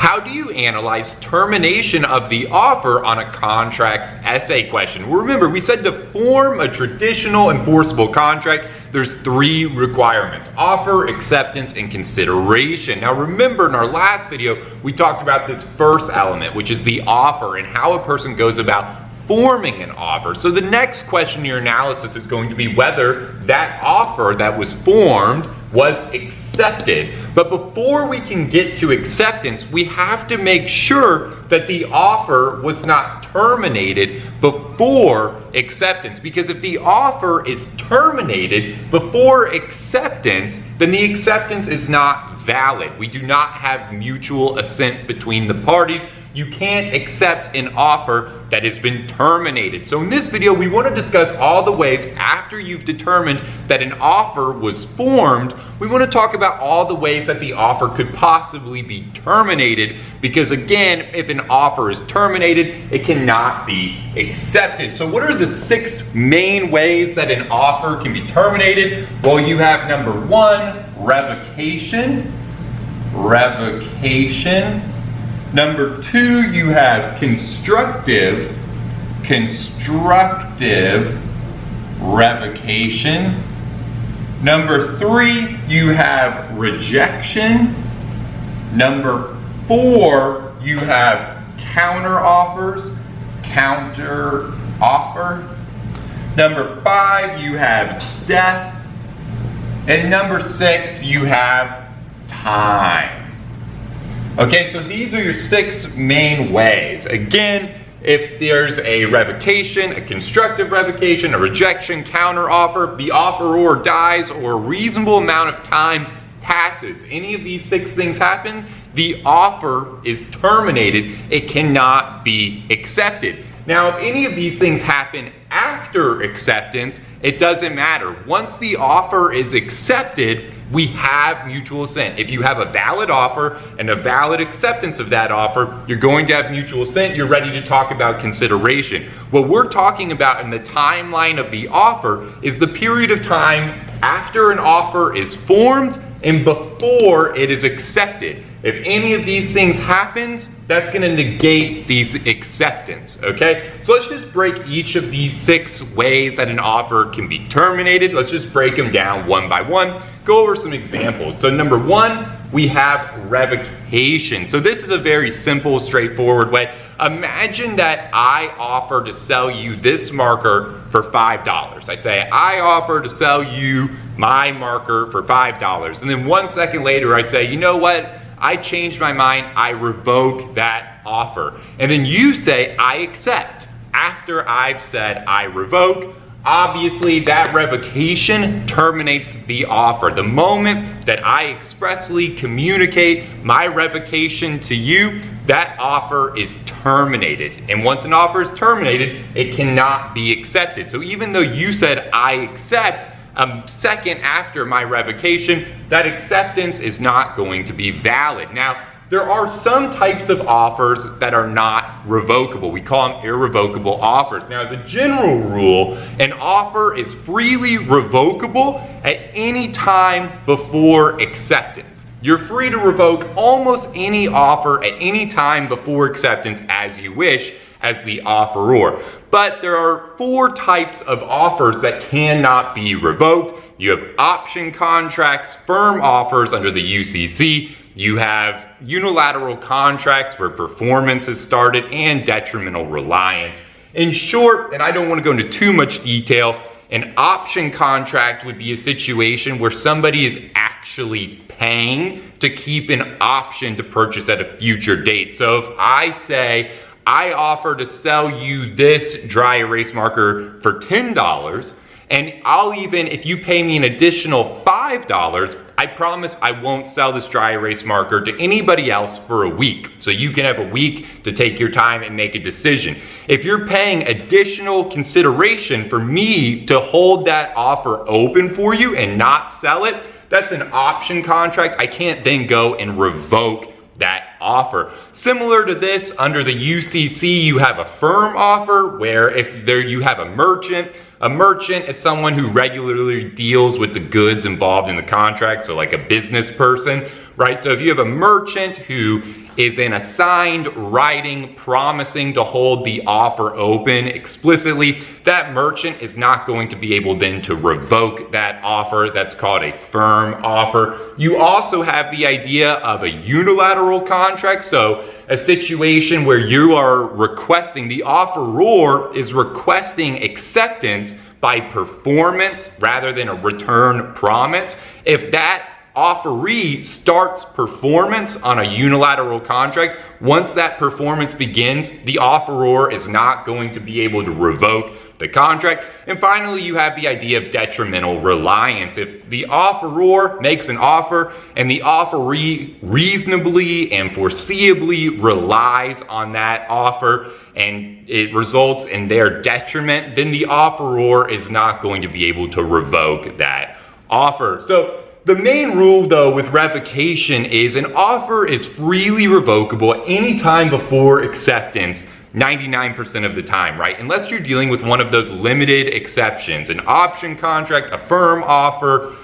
How do you analyze termination of the offer on a contract's essay question? Well, remember, we said to form a traditional enforceable contract, there's 3 requirements: offer, acceptance, and consideration. Now remember, in our last video, we talked about this first element, which is the offer, and how a person goes about forming an offer. So the next question in your analysis is going to be whether that offer that was formed was accepted. But before we can get to acceptance, we have to make sure that the offer was not terminated before acceptance. Because if the offer is terminated before acceptance, then the acceptance is not valid. We do not have mutual assent between the parties. You can't accept an offer that has been terminated. So in this video, we want to discuss all the ways after you've determined that an offer was formed. We want to talk about all the ways that the offer could possibly be terminated, because again, if an offer is terminated, it cannot be accepted. So what are the 6 main ways that an offer can be terminated? Well, you have number 1, revocation. Number 2, you have constructive revocation. Number 3, you have rejection. Number 4, you have counteroffer. Number 5, you have death. And number 6, you have time. Okay, so these are your 6 main ways. Again, if there's a revocation, a constructive revocation, a rejection, counteroffer, the offeror dies, or a reasonable amount of time passes, any of these 6 things happen, the offer is terminated. It cannot be accepted. Now, if any of these things happen after acceptance, it doesn't matter. Once the offer is accepted, we have mutual assent. If you have a valid offer and a valid acceptance of that offer, you're going to have mutual assent. You're ready to talk about consideration. What we're talking about in the timeline of the offer is the period of time after an offer is formed and before it is accepted. If any of these things happens, that's going to negate these acceptance, okay? So let's just break each of these 6 ways that an offer can be terminated. Let's just break them down one by one. Go over some examples. So number 1, we have revocation. So this is a very simple, straightforward way. Imagine that I offer to sell you this marker for $5. I say, I offer to sell you my marker for $5. And then 1 second later, I say, you know what? I changed my mind, I revoke that offer. And then you say, I accept. After I've said I revoke, obviously that revocation terminates the offer. The moment that I expressly communicate my revocation to you, that offer is terminated. And once an offer is terminated, it cannot be accepted. So even though you said I accept, a second after my revocation, that acceptance is not going to be valid. Now, there are some types of offers that are not revocable. We call them irrevocable offers. Now, as a general rule, an offer is freely revocable at any time before acceptance. You're free to revoke almost any offer at any time before acceptance as you wish, as the offeror. But there are 4 types of offers that cannot be revoked. You have option contracts, firm offers under the UCC. You have unilateral contracts where performance has started, and detrimental reliance. In short, and I don't want to go into too much detail, an option contract would be a situation where somebody is actually paying to keep an option to purchase at a future date. So if I say, I offer to sell you this dry erase marker for $10, and I'll even, if you pay me an additional $5, I promise I won't sell this dry erase marker to anybody else for a week. So you can have a week to take your time and make a decision. If you're paying additional consideration for me to hold that offer open for you and not sell it, that's an option contract. I can't then go and revoke that offer. Similar to this, under the UCC, you have a firm offer where if there you have a merchant is someone who regularly deals with the goods involved in the contract, so like a business person. right? So if you have a merchant who is in a signed writing promising to hold the offer open explicitly, that merchant is not going to be able then to revoke that offer. That's called a firm offer. You also have the idea of a unilateral contract. So a situation where you are requesting, the offeror is requesting acceptance by performance rather than a return promise. If that offeree starts performance on a unilateral contract, once that performance begins, the offeror is not going to be able to revoke the contract. And finally, you have the idea of detrimental reliance. If the offeror makes an offer and the offeree reasonably and foreseeably relies on that offer and it results in their detriment, then the offeror is not going to be able to revoke that offer. So the main rule though with revocation is an offer is freely revocable at any time before acceptance, 99% of the time, right? Unless you're dealing with one of those limited exceptions, an option contract, a firm offer,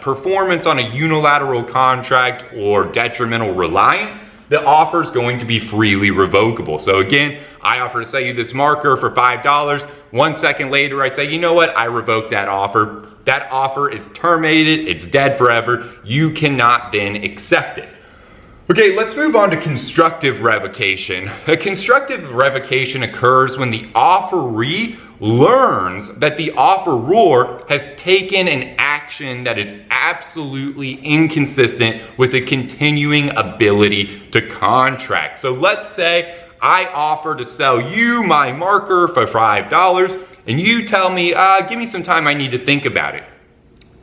performance on a unilateral contract, or detrimental reliance, the offer is going to be freely revocable. So again, I offer to sell you this marker for $5. 1 second later, I say, you know what? I revoke that offer. That offer is terminated. It's dead forever. You cannot then accept it. Okay, let's move on to constructive revocation. A constructive revocation occurs when the offeree learns that the offeror has taken an action that is absolutely inconsistent with a continuing ability to contract. So let's say I offer to sell you my marker for $5 and you tell me, give me some time, I need to think about it.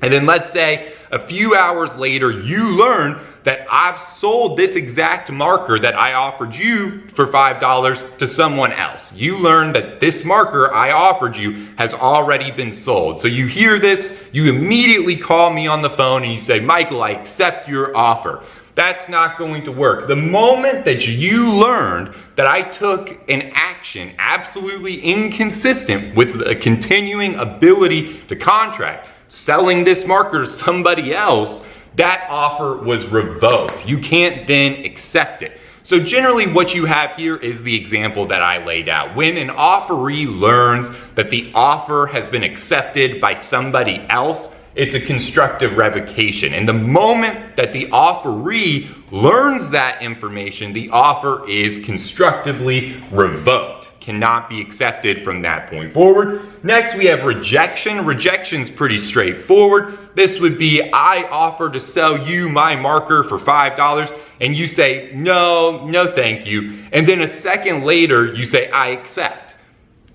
And then let's say a few hours later, you learn that I've sold this exact marker that I offered you for $5 to someone else. You learn that this marker I offered you has already been sold. So you hear this, you immediately call me on the phone and you say, Michael, I accept your offer. That's not going to work. The moment that you learned that I took an action absolutely inconsistent with a continuing ability to contract, selling this marker to somebody else, that offer was revoked. You can't then accept it. So generally what you have here is the example that I laid out. When an offeree learns that the offer has been accepted by somebody else, it's a constructive revocation. And the moment that the offeree learns that information, the offer is constructively revoked. Cannot be accepted from that point forward. Next, we have rejection. Rejection's pretty straightforward. This would be, I offer to sell you my marker for $5, and you say, no, thank you. And then a second later, you say, I accept.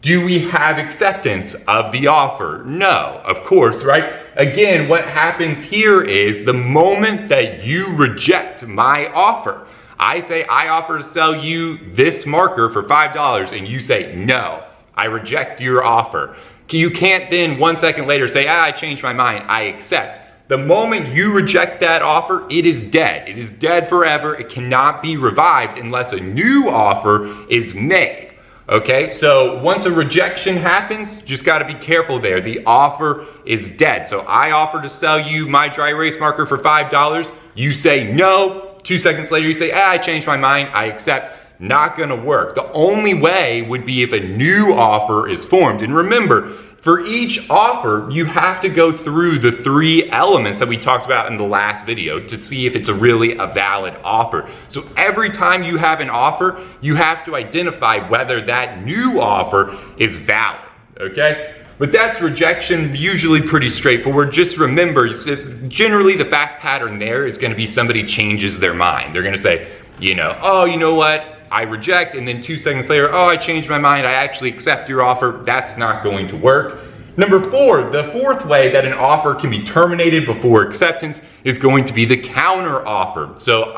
Do we have acceptance of the offer? No, of course, right? Again, what happens here is the moment that you reject my offer, I say, I offer to sell you this marker for $5, and you say, no, I reject your offer. You can't then 1 second later say, I changed my mind, I accept. The moment you reject that offer, it is dead. It is dead forever. It cannot be revived unless a new offer is made. Okay, so once a rejection happens, just got to be careful there. The offer is dead. So I offer to sell you my dry erase marker for $5. You say no. 2 seconds later, you say, I changed my mind, I accept. Not gonna work. The only way would be if a new offer is formed. And remember, for each offer, you have to go through the 3 elements that we talked about in the last video to see if it's really a valid offer. So every time you have an offer, you have to identify whether that new offer is valid, okay? But that's rejection, usually pretty straightforward. Just remember, generally the fact pattern there is gonna be somebody changes their mind. They're gonna say, oh, you know what? I reject, and then 2 seconds later, oh, I changed my mind, I actually accept your offer. That's not going to work. Number 4, the fourth way that an offer can be terminated before acceptance is going to be the counteroffer. So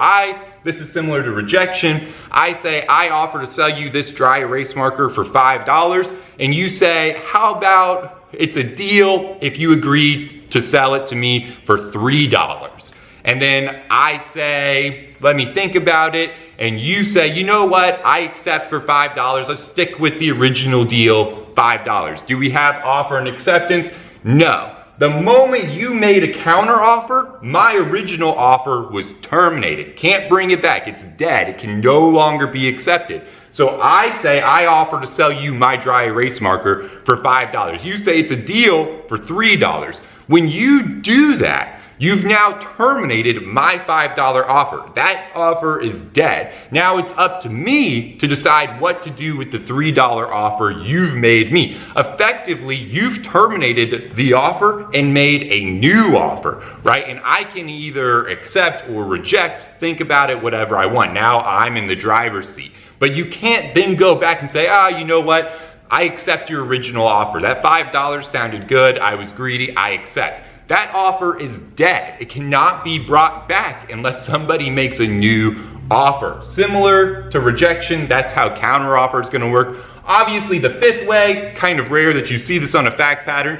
this is similar to rejection. I say, I offer to sell you this dry erase marker for $5, and you say, how about it's a deal if you agree to sell it to me for $3? And then I say, let me think about it, and you say, you know what, I accept for $5, let's stick with the original deal, $5. Do we have offer and acceptance? No. the moment you made a counteroffer, my original offer was terminated. Can't bring it back. It's dead. It can no longer be accepted. So I say I offer to sell you my dry erase marker for $5. You say it's a deal for $3. When you do that, you've now terminated my $5 offer. That offer is dead. Now it's up to me to decide what to do with the $3 offer you've made me. Effectively, you've terminated the offer and made a new offer, right? And I can either accept or reject, think about it, whatever I want. Now I'm in the driver's seat. But you can't then go back and say, you know what? I accept your original offer. That $5 sounded good. I was greedy. I accept. That offer is dead. It cannot be brought back unless somebody makes a new offer. Similar to rejection, that's how counteroffer is going to work. Obviously, the fifth way, kind of rare that you see this on a fact pattern,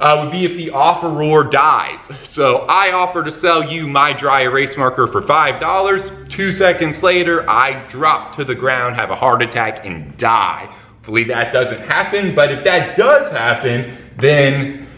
would be if the offeror dies. So I offer to sell you my dry erase marker for $5. 2 seconds later, I drop to the ground, have a heart attack, and die. Hopefully that doesn't happen, but if that does happen, then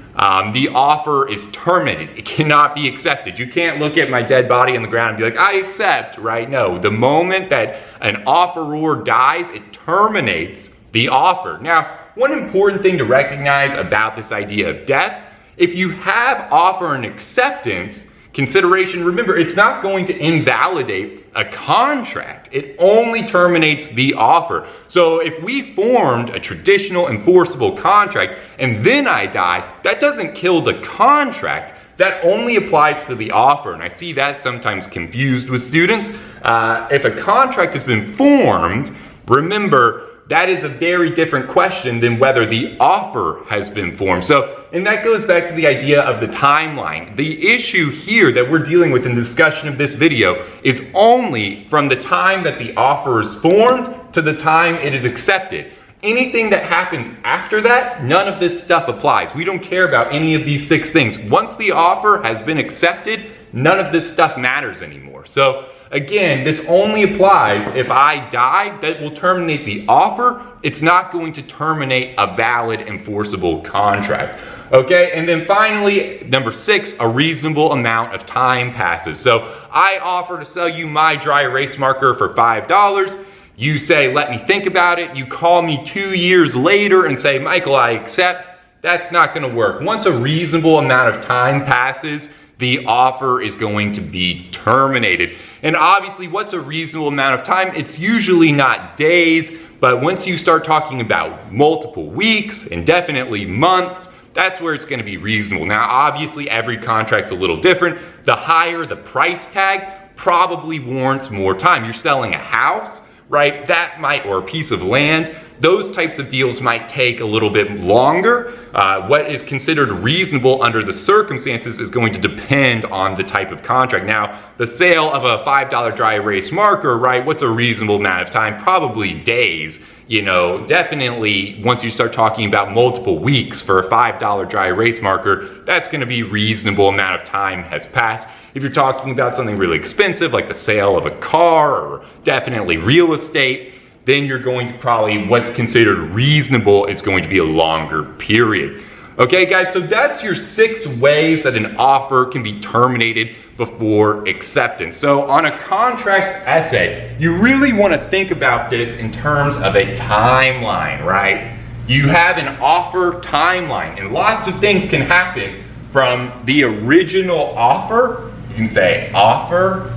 the offer is terminated. It cannot be accepted. You can't look at my dead body on the ground and be like, I accept, right? No, the moment that an offeror dies, it terminates the offer. Now, one important thing to recognize about this idea of death, if you have offer and acceptance consideration, remember, it's not going to invalidate a contract. It only terminates the offer. So if we formed a traditional enforceable contract and then I die, that doesn't kill the contract. That only applies to the offer. And I see that sometimes confused with students. If a contract has been formed, remember, that is a very different question than whether the offer has been formed. And that goes back to the idea of the timeline. The issue here that we're dealing with in the discussion of this video is only from the time that the offer is formed to the time it is accepted. Anything that happens after that, none of this stuff applies. We don't care about any of these 6 things. Once the offer has been accepted, none of this stuff matters anymore. So again, this only applies if I die. That will terminate the offer. It's not going to terminate a valid enforceable contract. Okay, and then finally, number 6, a reasonable amount of time passes. So I offer to sell you my dry erase marker for $5. You say, let me think about it. You call me 2 years later and say, Michael, I accept. That's not going to work. Once a reasonable amount of time passes, the offer is going to be terminated. And obviously, what's a reasonable amount of time? It's usually not days, but once you start talking about multiple weeks and definitely months, that's where it's going to be reasonable. Now, obviously, every contract's a little different. The higher the price tag probably warrants more time. You're selling a house, right? That might, or a piece of land. Those types of deals might take a little bit longer. What is considered reasonable under the circumstances is going to depend on the type of contract. Now, the sale of a $5 dry erase marker, right? What's a reasonable amount of time? Probably days. You know, definitely once you start talking about multiple weeks for a $5 dry erase marker, that's going to be reasonable amount of time has passed. If you're talking about something really expensive, like the sale of a car or definitely real estate, then you're going to probably, what's considered reasonable is going to be a longer period. Okay, guys, so that's your 6 ways that an offer can be terminated before acceptance. So on a contract essay, you really want to think about this in terms of a timeline, right? You have an offer timeline, and lots of things can happen from the original offer, you can say offer,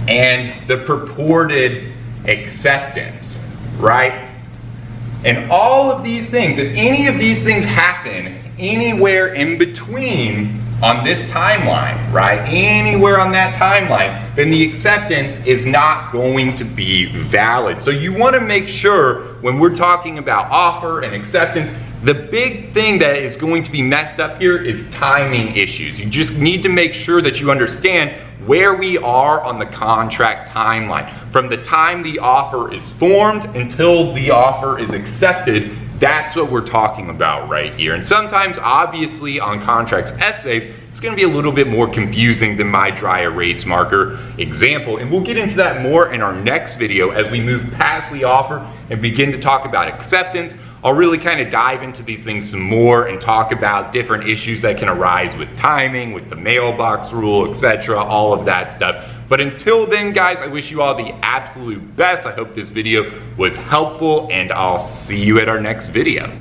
and the purported acceptance, right? And all of these things, if any of these things happen anywhere in between on this timeline, right? Anywhere on that timeline, then the acceptance is not going to be valid. So you want to make sure when we're talking about offer and acceptance, the big thing that is going to be messed up here is timing issues. You just need to make sure that you understand where we are on the contract timeline. From the time the offer is formed until the offer is accepted, that's what we're talking about right here. And sometimes, obviously, on contracts essays, it's going to be a little bit more confusing than my dry erase marker example. And we'll get into that more in our next video as we move past the offer and begin to talk about acceptance. I'll really kind of dive into these things some more and talk about different issues that can arise with timing, with the mailbox rule, etc., all of that stuff. But until then, guys, I wish you all the absolute best. I hope this video was helpful, and I'll see you at our next video.